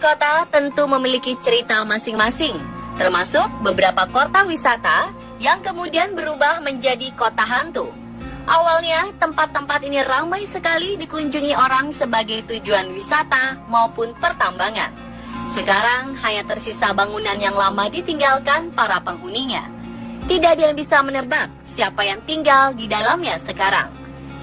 kota tentu memiliki cerita masing-masing, termasuk beberapa kota wisata yang kemudian berubah menjadi kota hantu. Awalnya, tempat-tempat ini ramai sekali dikunjungi orang sebagai tujuan wisata maupun pertambangan. Sekarang hanya tersisa bangunan yang lama ditinggalkan para penghuninya. Tidak ada yang bisa menebak siapa yang tinggal di dalamnya sekarang.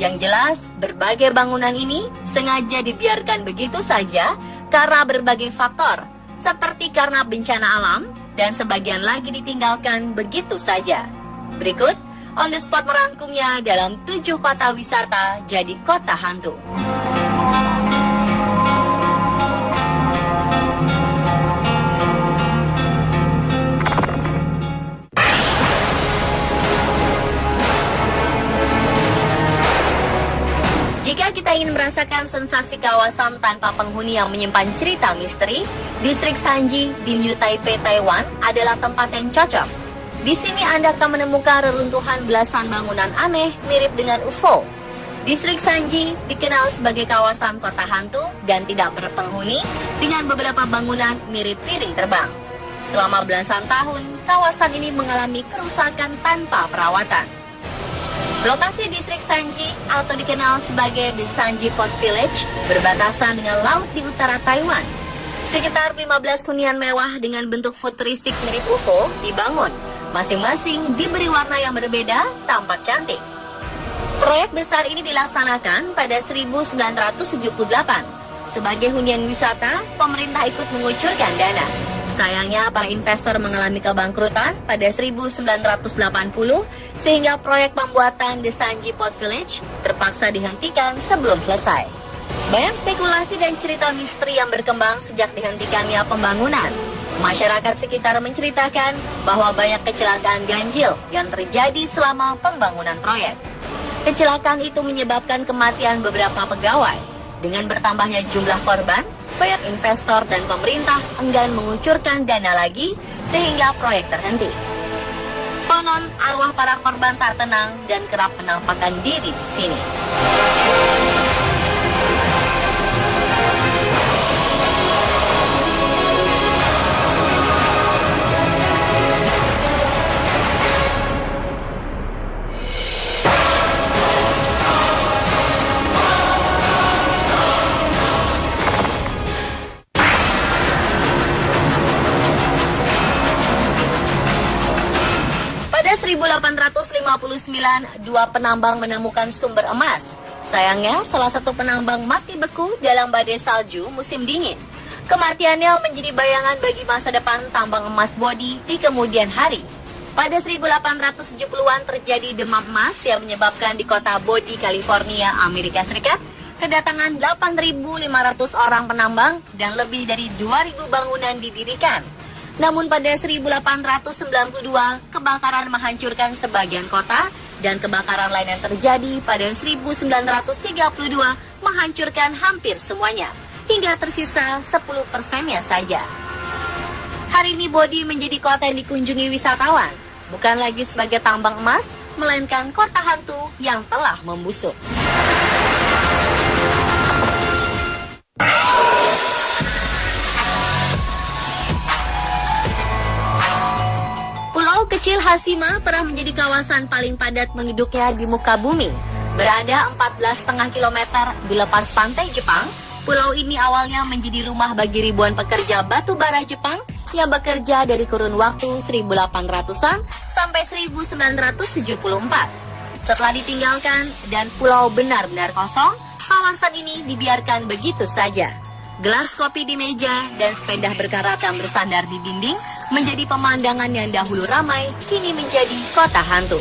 Yang jelas, berbagai bangunan ini sengaja dibiarkan begitu saja karena berbagai faktor, seperti karena bencana alam, dan sebagian lagi ditinggalkan begitu saja. Berikut, On The Spot merangkumnya dalam 7 kota wisata jadi kota hantu. Jika kita ingin merasakan sensasi kawasan tanpa penghuni yang menyimpan cerita misteri, distrik Sanji di New Taipei, Taiwan adalah tempat yang cocok. Di sini Anda akan menemukan reruntuhan belasan bangunan aneh mirip dengan UFO. Distrik Sanji dikenal sebagai kawasan kota hantu dan tidak berpenghuni dengan beberapa bangunan mirip piring terbang. Selama belasan tahun, kawasan ini mengalami kerusakan tanpa perawatan. Lokasi distrik Sanji atau dikenal sebagai The Sanji Port Village berbatasan dengan laut di utara Taiwan. Sekitar 15 hunian mewah dengan bentuk futuristik mirip UFO dibangun. Masing-masing diberi warna yang berbeda, tampak cantik. Proyek besar ini dilaksanakan pada 1978. Sebagai hunian wisata, pemerintah ikut mengucurkan dana. Sayangnya, para investor mengalami kebangkrutan pada 1980, sehingga proyek pembuatan The Sanji Port Village terpaksa dihentikan sebelum selesai. Banyak spekulasi dan cerita misteri yang berkembang sejak dihentikannya pembangunan. Masyarakat sekitar menceritakan bahwa banyak kecelakaan ganjil yang terjadi selama pembangunan proyek. Kecelakaan itu menyebabkan kematian beberapa pegawai. Dengan bertambahnya jumlah korban, banyak investor dan pemerintah enggan mengucurkan dana lagi sehingga proyek terhenti. Konon, arwah para korban tak tenang dan kerap menampakkan diri di sini. Pada 1859, 2 penambang menemukan sumber emas. Sayangnya, salah satu penambang mati beku dalam badai salju musim dingin. Kematiannya menjadi bayangan bagi masa depan tambang emas Bodi di kemudian hari. Pada 1870-an terjadi demam emas yang menyebabkan di kota Bodi, California, Amerika Serikat, kedatangan 8.500 orang penambang dan lebih dari 2.000 bangunan didirikan. Namun pada 1892, kebakaran menghancurkan sebagian kota dan kebakaran lain yang terjadi pada 1932 menghancurkan hampir semuanya, hingga tersisa 10%-nya saja. Hari ini Bodi menjadi kota yang dikunjungi wisatawan, bukan lagi sebagai tambang emas, melainkan kota hantu yang telah membusuk. Pulau kecil Hashima pernah menjadi kawasan paling padat penduduknya di muka bumi. Berada 14,5 km di lepas pantai Jepang, pulau ini awalnya menjadi rumah bagi ribuan pekerja batu bara Jepang yang bekerja dari kurun waktu 1800-an sampai 1974. Setelah ditinggalkan dan pulau benar-benar kosong, kawasan ini dibiarkan begitu saja. Gelas kopi di meja dan sepeda berkarat yang bersandar di dinding menjadi pemandangan yang dahulu ramai, kini menjadi kota hantu.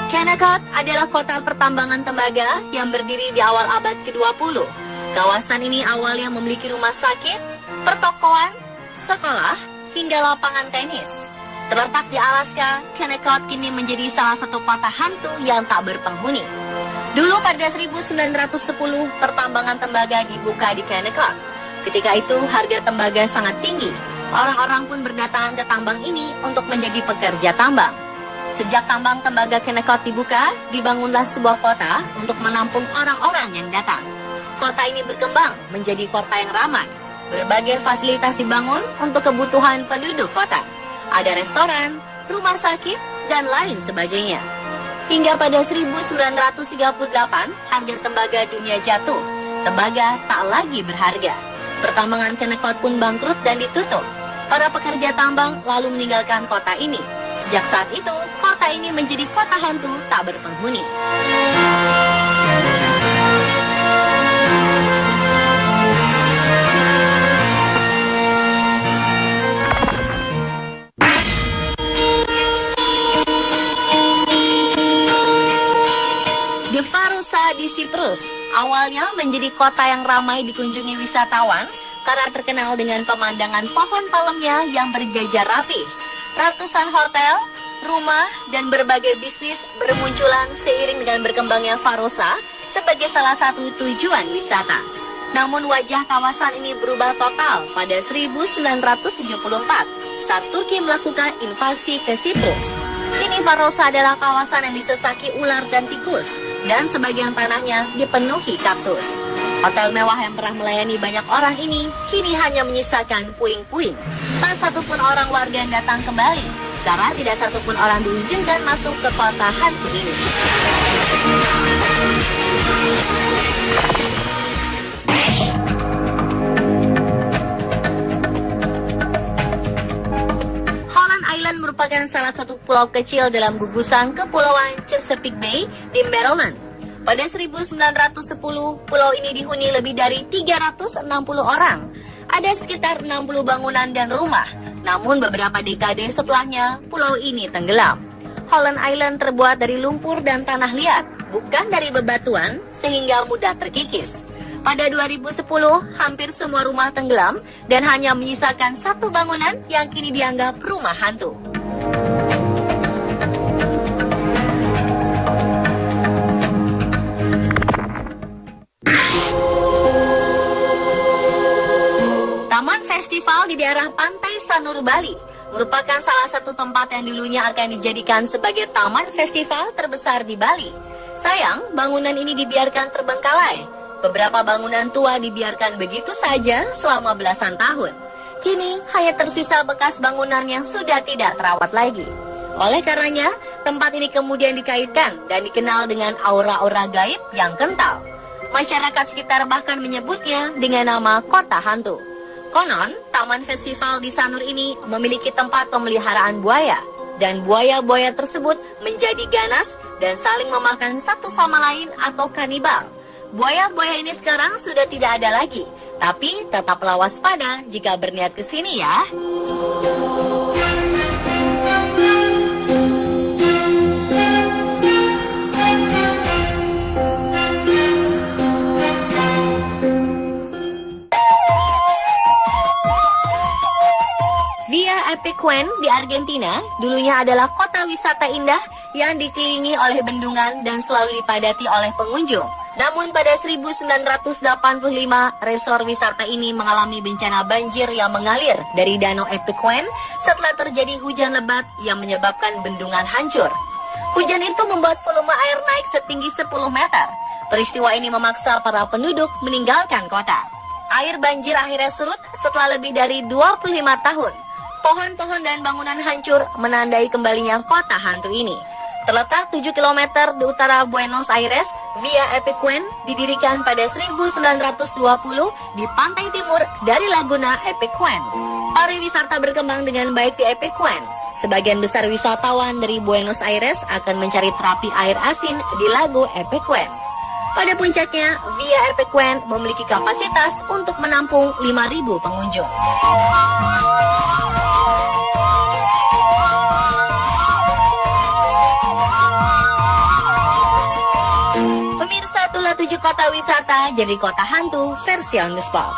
Kennecott adalah kota pertambangan tembaga yang berdiri di awal abad ke-20. Kawasan ini awalnya memiliki rumah sakit, pertokoan, sekolah, hingga lapangan tenis. Terletak di Alaska, Kennecott kini menjadi salah satu kota hantu yang tak berpenghuni. Dulu pada 1910, pertambangan tembaga dibuka di Kennecott. Ketika itu harga tembaga sangat tinggi. Orang-orang pun berdatangan ke tambang ini untuk menjadi pekerja tambang. Sejak tambang tembaga Kennecott dibuka, dibangunlah sebuah kota untuk menampung orang-orang yang datang. Kota ini berkembang menjadi kota yang ramai. Berbagai fasilitas dibangun untuk kebutuhan penduduk kota. Ada restoran, rumah sakit, dan lain sebagainya. Hingga pada 1938, harga tembaga dunia jatuh. Tembaga tak lagi berharga. Pertambangan Kennecott pun bangkrut dan ditutup. Para pekerja tambang lalu meninggalkan kota ini. Sejak saat itu, kota ini menjadi kota hantu tak berpenghuni. Farosa di Siprus awalnya menjadi kota yang ramai dikunjungi wisatawan karena terkenal dengan pemandangan pohon palemnya yang berjajar rapi. Ratusan hotel, rumah, dan berbagai bisnis bermunculan seiring dengan berkembangnya Farosa sebagai salah satu tujuan wisata. Namun wajah kawasan ini berubah total pada 1974 saat Turki melakukan invasi ke Siprus. Kini Farosa adalah kawasan yang disesaki ular dan tikus, dan sebagian tanahnya dipenuhi kaktus. Hotel mewah yang pernah melayani banyak orang ini kini hanya menyisakan puing-puing. Tak satupun orang warga yang datang kembali, karena tidak satupun orang diizinkan masuk ke kota hantu ini. Holland Island merupakan salah satu pulau kecil dalam gugusan Kepulauan Chesapeake Bay di Maryland. Pada 1910, pulau ini dihuni lebih dari 360 orang. Ada sekitar 60 bangunan dan rumah. Namun beberapa dekade setelahnya, pulau ini tenggelam. Holland Island terbuat dari lumpur dan tanah liat, bukan dari bebatuan, sehingga mudah terkikis. Pada 2010, hampir semua rumah tenggelam dan hanya menyisakan satu bangunan yang kini dianggap rumah hantu. Taman Festival di daerah Pantai Sanur, Bali merupakan salah satu tempat yang dulunya akan dijadikan sebagai taman festival terbesar di Bali. Sayang, bangunan ini dibiarkan terbengkalai. Beberapa bangunan tua dibiarkan begitu saja selama belasan tahun. Kini hanya tersisa bekas bangunan yang sudah tidak terawat lagi. Oleh karenanya, tempat ini kemudian dikaitkan dan dikenal dengan aura-aura gaib yang kental. Masyarakat sekitar bahkan menyebutnya dengan nama Kota Hantu. Konon, Taman Festival di Sanur ini memiliki tempat pemeliharaan buaya. Dan buaya-buaya tersebut menjadi ganas dan saling memakan satu sama lain atau kanibal. Buaya-buaya ini sekarang sudah tidak ada lagi, tapi tetaplah waspada jika berniat ke sini ya. Via Epecuén di Argentina dulunya adalah kota wisata indah yang dikelilingi oleh bendungan dan selalu dipadati oleh pengunjung. Namun pada 1985, resor wisata ini mengalami bencana banjir yang mengalir dari Danau Epecuén setelah terjadi hujan lebat yang menyebabkan bendungan hancur. Hujan itu membuat volume air naik setinggi 10 meter. Peristiwa ini memaksa para penduduk meninggalkan kota. Air banjir akhirnya surut setelah lebih dari 25 tahun. Pohon-pohon dan bangunan hancur menandai kembalinya kota hantu ini. Terletak 7 km di utara Buenos Aires, Via Epecuén didirikan pada 1920 di pantai timur dari Laguna Epecuén. Pariwisata berkembang dengan baik di Epecuén. Sebagian besar wisatawan dari Buenos Aires akan mencari terapi air asin di Lago Epecuén. Pada puncaknya, Via Epecuén memiliki kapasitas untuk menampung 5.000 pengunjung. Pemirsa, itulah 7 kota wisata jadi kota hantu versi on the spot.